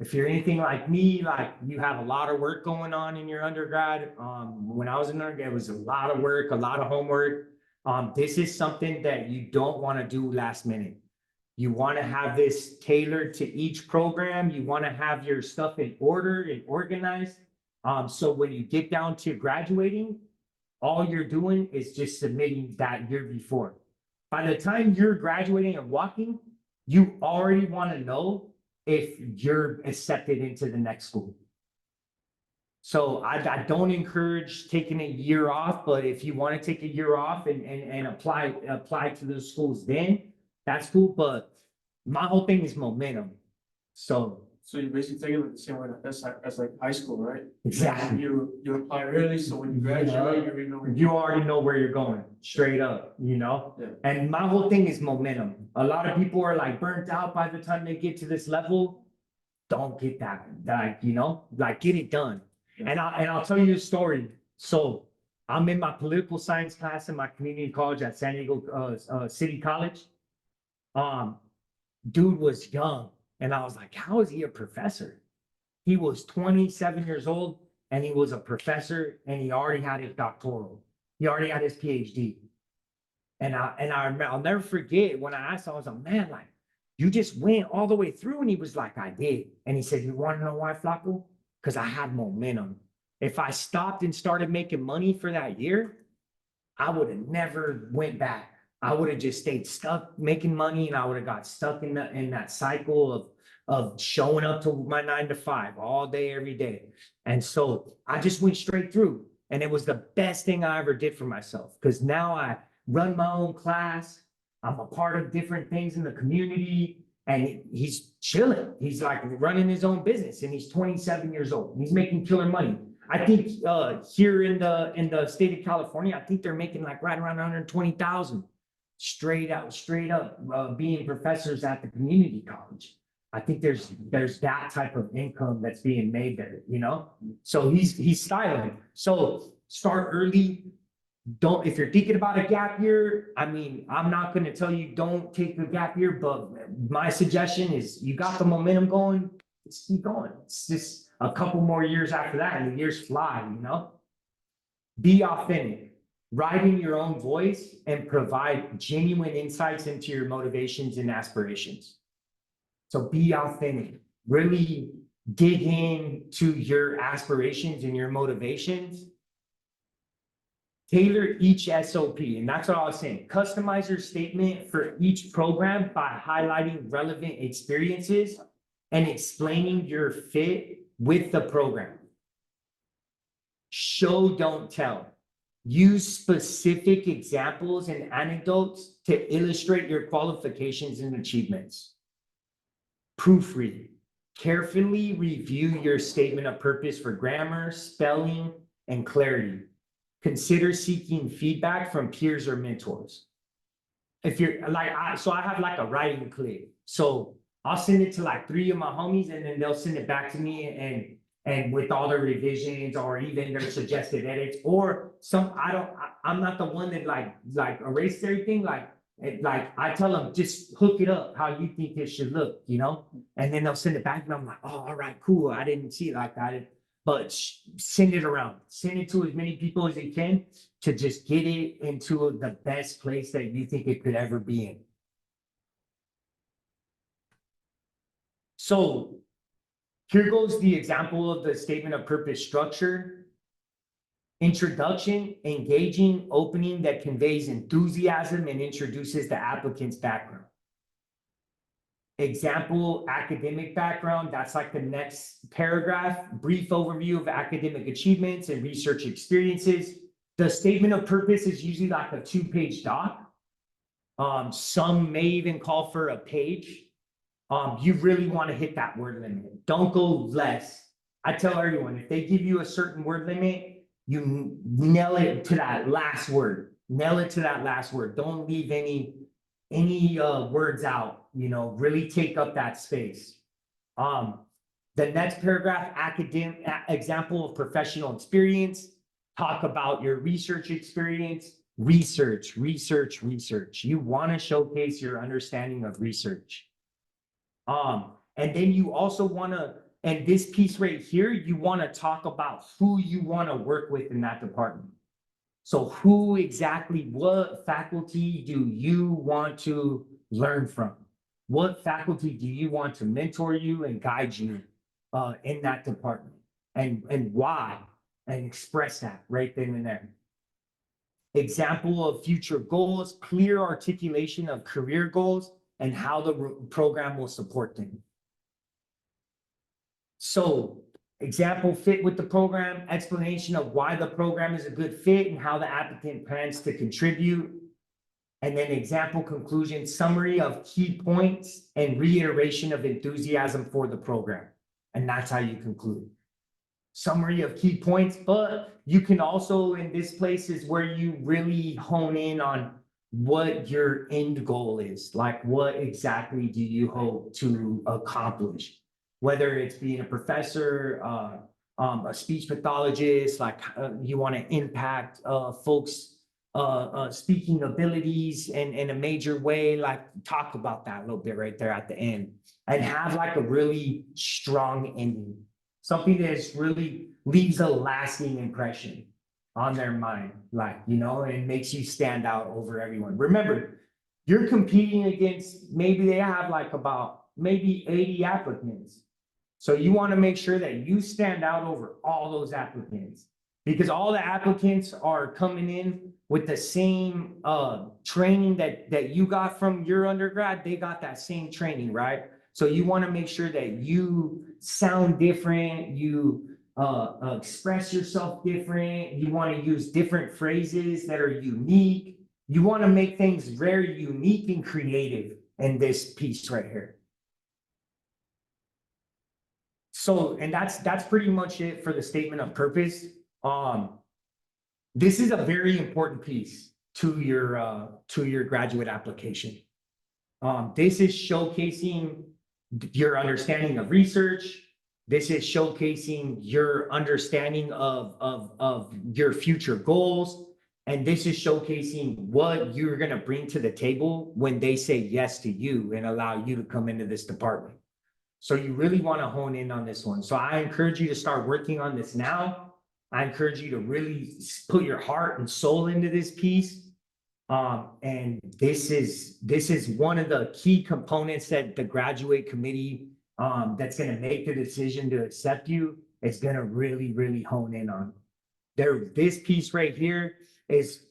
If you're anything like me, like you have a lot of work going on in your undergrad. When I was in undergrad, it was a lot of work, a lot of homework. This is something that you don't want to do last minute. You want to have this tailored to each program. You want to have your stuff in order and organized. So when you get down to graduating, all you're doing is just submitting that year before. By the time you're graduating and walking, you already want to know if you're accepted into the next school. So I don't encourage taking a year off, but if you want to take a year off and apply to those schools, then that's cool. But my whole thing is momentum. So you're basically taking it the same way as like high school, right? exactly. You apply early, so when you graduate, you already know. You already know where you're going, straight up, you know? Yeah. And my whole thing is momentum. A lot of people are like burnt out by the time they get to this level. Don't get that, like, you know, like get it done. Yeah. And I'll tell you a story. So I'm in my political science class in my community college at San Diego City College. Dude was young. And I was like, how is he a professor? He was 27 years old and he was a professor and he already had his doctoral. He already had his PhD. And I'll never forget when I asked him, I was like, man, like, you just went all the way through. And he was like, I did. And he said, you want to know why, Flaco? Because I had momentum. If I stopped and started making money for that year, I would have never went back. I would have just stayed stuck making money and I would have got stuck in that cycle of showing up to my 9 to 5 all day, every day. And so I just went straight through and it was the best thing I ever did for myself because now I run my own class. I'm a part of different things in the community and he's chilling. He's like running his own business and he's 27 years old. He's making killer money. I think here in the state of California, I think they're making like right around 120,000. Straight up being professors at the community college. I think there's that type of income that's being made there, you know? So he's styling. So start early. Don't, if you're thinking about a gap year, I mean, I'm not going to tell you don't take a gap year, but my suggestion is you got the momentum going, just keep going. It's just a couple more years after that and the years fly, you know? Be authentic. write in your own voice and provide genuine insights into your motivations and aspirations. So be authentic, really dig into your aspirations and your motivations. Tailor each SOP, and that's what I was saying. Customize your statement for each program by highlighting relevant experiences and explaining your fit with the program. Show, don't tell. Use specific examples and anecdotes to illustrate your qualifications and achievements. Proofread. Carefully review your statement of purpose for grammar, spelling, and clarity. Consider seeking feedback from peers or mentors. If you're like, I have like a writing clip. So I'll send it to like 3 of my homies and then they'll send it back to me and with all the revisions or even their suggested edits or I'm not the one that like erased everything. Like I tell them, just hook it up how you think it should look, you know? And then they'll send it back and I'm like, oh, all right, cool. I didn't see it like that. But send it around, send it to as many people as you can to just get it into the best place that you think it could ever be in. So here goes the example of the statement of purpose structure. Introduction, engaging opening that conveys enthusiasm and introduces the applicant's background. Example, academic background, that's like the next paragraph. Brief overview of academic achievements and research experiences. The statement of purpose is usually like a 2-page doc. Some may even call for a page. You really want to hit that word limit. Don't go less. I tell everyone, if they give you a certain word limit, you nail it to that last word. Nail it to that last word. Don't leave any words out, you know, really take up that space. The next paragraph, academic example of professional experience, talk about your research experience, research. You want to showcase your understanding of research. And then you also want to, and this piece right here, you want to talk about who you want to work with in that department. So who exactly, what faculty do you want to learn from? What faculty do you want to mentor you and guide you in that department? And why? And express that right then and there. Example of future goals, clear articulation of career goals and how the program will support them. So example, fit with the program, explanation of why the program is a good fit and how the applicant plans to contribute. And then example, conclusion, summary of key points and reiteration of enthusiasm for the program. And that's how you conclude. Summary of key points, but you can also, in this place is where you really hone in on what your end goal is. Like what exactly do you hope to accomplish? Whether it's being a professor, a speech pathologist, like you want to impact folks' speaking abilities in a major way, like talk about that a little bit right there at the end and have like a really strong ending, something that's really leaves a lasting impression on their mind, like, you know, and makes you stand out over everyone. Remember, you're competing against, maybe they have like about maybe 80 applicants. So you want to make sure that you stand out over all those applicants because all the applicants are coming in with the same training that you got from your undergrad. They got that same training, right? So you want to make sure that you sound different, you express yourself different, you want to use different phrases that are unique. You want to make things very unique and creative in this piece right here. So, and that's pretty much it for the statement of purpose. This is a very important piece to your graduate application. This is showcasing your understanding of research. This is showcasing your understanding of your future goals. And this is showcasing what you're going to bring to the table when they say yes to you and allow you to come into this department. So you really want to hone in on this one. So I encourage you to start working on this now. I encourage you to really put your heart and soul into this piece. And this is one of the key components that the graduate committee, that's gonna make the decision to accept you, is gonna really, really hone in on. This piece right here is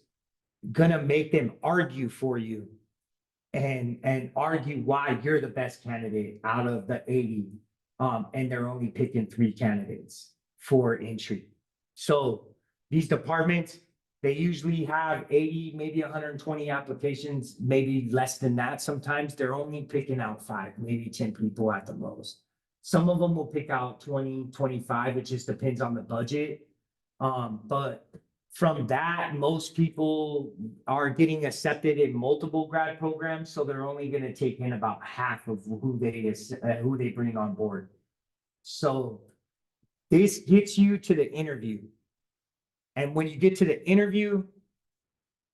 gonna make them argue for you and argue why you're the best candidate out of the 80. And they're only picking 3 candidates for entry. So these departments, they usually have 80, maybe 120 applications, maybe less than that. Sometimes they're only picking out 5, maybe 10 people at the most. Some of them will pick out 20, 25. It just depends on the budget. But from that, most people are getting accepted in multiple grad programs, so they're only going to take in about half of who they bring on board. So this gets you to the interview. And when you get to the interview,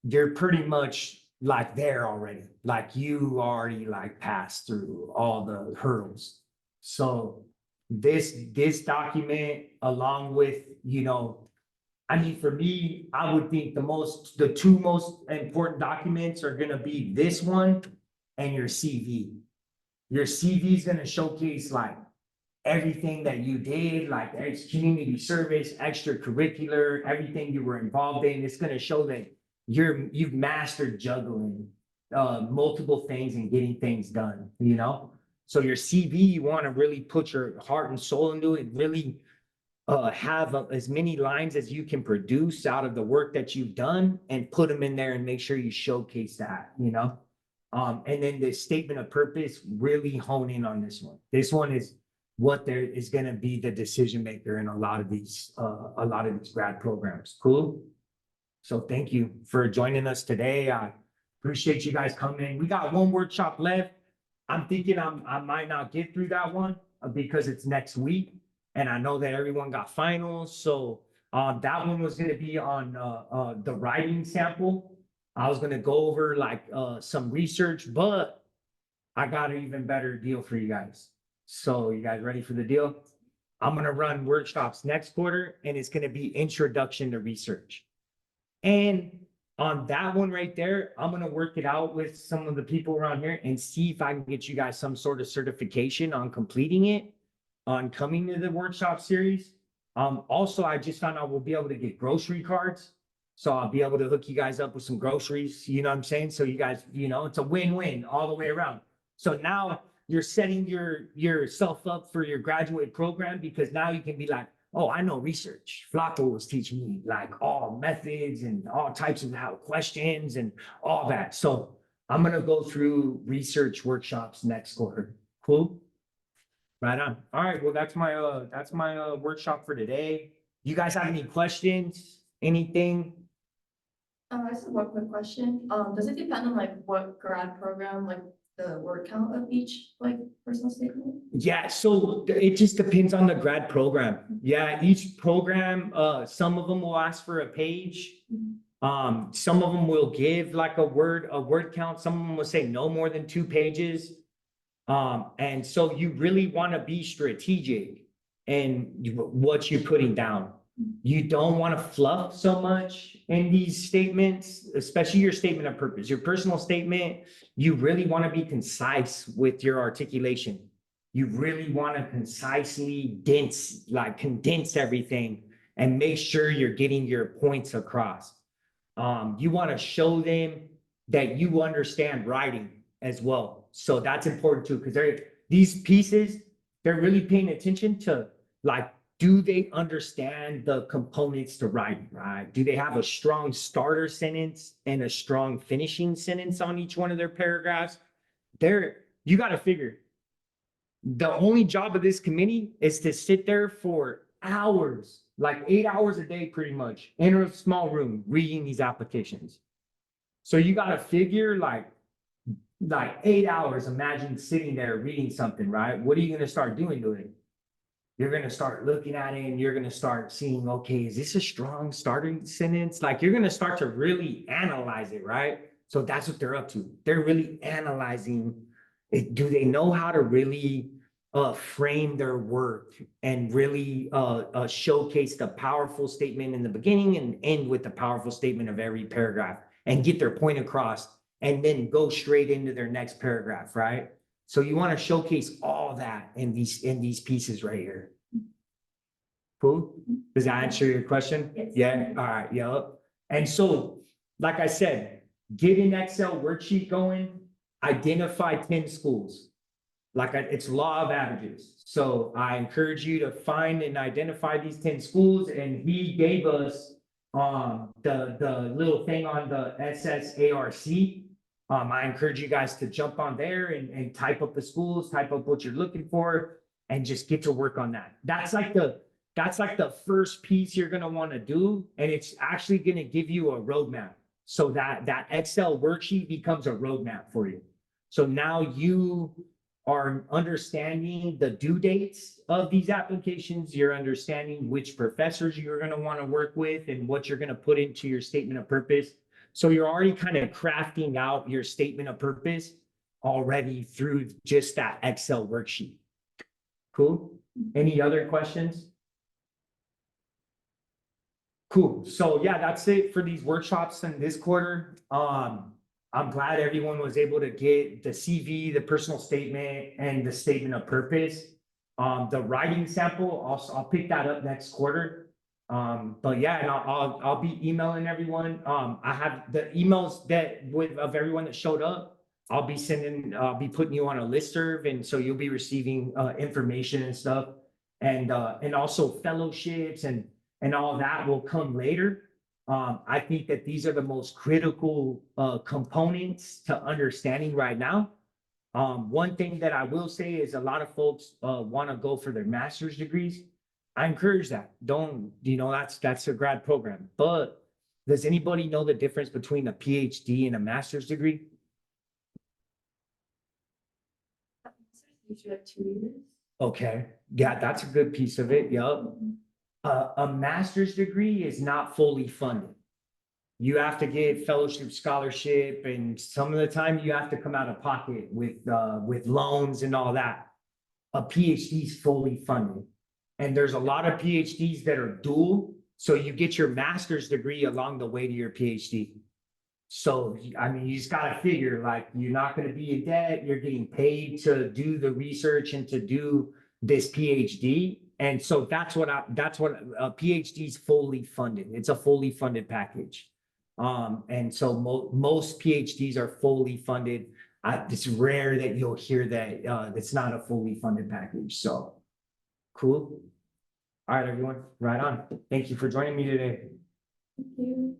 you're pretty much like there already, like you already like passed through all the hurdles. So this document, along with, I mean, for me, I would think the 2 most important documents are gonna be this one and your CV. Your CV is gonna showcase like everything that you did, like community service, extracurricular, everything you were involved in. It's gonna show that you've mastered juggling multiple things and getting things done, So your CV, you want to really put your heart and soul into it, really have as many lines as you can produce out of the work that you've done and put them in there and make sure you showcase that, and then the statement of purpose, really hone in on this one. This one is what there is going to be the decision maker in a lot of these grad programs. Cool. So thank you for joining us today. I appreciate you guys coming. We got 1 workshop left. I'm thinking I might not get through that one because it's next week. And I know that everyone got finals. So that one was going to be on the writing sample. I was going to go over like some research, but I got an even better deal for you guys. So you guys ready for the deal? I'm going to run workshops next quarter, and it's going to be introduction to research. And on that one right there, I'm going to work it out with some of the people around here and see if I can get you guys some sort of certification on completing it, on coming to the workshop series. Also, I just found out we'll be able to get grocery cards. So I'll be able to hook you guys up with some groceries, you know what I'm saying? So you guys, it's a win-win all the way around. So now you're setting yourself up for your graduate program, because now you can be like, oh, I know research. Flaco was teaching me like all methods and all types of how questions and all that. So I'm going to go through research workshops next quarter. Cool. Right on. All right. Well, that's my workshop for today. You guys have any questions? Anything? I just have one quick question. Does it depend on like what grad program, like the word count of each like personal statement? Yeah, so it just depends on the grad program. Yeah, each program, some of them will ask for a page. Some of them will give like a word count. Some of them will say no more than 2 pages. And so you really want to be strategic in what you're putting down. You don't want to fluff so much in these statements, especially your statement of purpose. Your personal statement, you really want to be concise with your articulation. You really want to concisely condense everything and make sure you're getting your points across. You want to show them that you understand writing as well. So that's important too, because these pieces, they're really paying attention to like, do they understand the components to writing, right? Do they have a strong starter sentence and a strong finishing sentence on each one of their paragraphs? You got to figure, the only job of this committee is to sit there for hours, like 8 hours a day, pretty much, in a small room reading these applications. So you got to figure like 8 hours, imagine sitting there reading something, right? What are you going to start doing to it? You're going to start looking at it and you're going to start seeing, okay, is this a strong starting sentence? Like you're going to start to really analyze it, right? So that's what they're up to. They're really analyzing it. Do they know how to really frame their work and really showcase the powerful statement in the beginning and end with the powerful statement of every paragraph and get their point across and then go straight into their next paragraph, right? So you want to showcase all that in these pieces right here. Cool? Does that answer your question? Yes. Yeah, all right, yep. And so, like I said, get an Excel worksheet going, identify 10 schools. It's law of averages. So I encourage you to find and identify these 10 schools, and he gave us the little thing on the SSARC. I encourage you guys to jump on there and type up the schools, type up what you're looking for, and just get to work on that. That's like the first piece you're gonna want to do, and it's actually gonna give you a roadmap. So that Excel worksheet becomes a roadmap for you. So now you are understanding the due dates of these applications. You're understanding which professors you're going to want to work with and what you're going to put into your statement of purpose. So you're already kind of crafting out your statement of purpose already through just that Excel worksheet. Cool. Any other questions? Cool. So yeah, that's it for these workshops in this quarter. I'm glad everyone was able to get the CV, the personal statement, and the statement of purpose. The writing sample, I'll pick that up next quarter. But yeah, and I'll be emailing everyone. I have the emails of everyone that showed up. I'll be putting you on a listserv, and so you'll be receiving information and stuff, and also fellowships and all that will come later. I think that these are the most critical components to understanding right now. One thing that I will say is a lot of folks want to go for their master's degrees. I encourage that. Don't, that's a grad program. But does anybody know the difference between a PhD and a master's degree? Usually like 2 years. Okay, yeah, that's a good piece of it. Yup. A master's degree is not fully funded. You have to get fellowship, scholarship, and some of the time you have to come out of pocket with loans and all that. A PhD is fully funded, and there's a lot of PhDs that are dual. So you get your master's degree along the way to your PhD. So I mean, you just gotta figure like you're not going to be in debt. You're getting paid to do the research and to do this PhD. And so that's what a PhD is fully funded. It's a fully funded package. And so most PhDs are fully funded. It's rare that you'll hear that it's not a fully funded package. So cool. All right, everyone, right on. Thank you for joining me today. Thank you.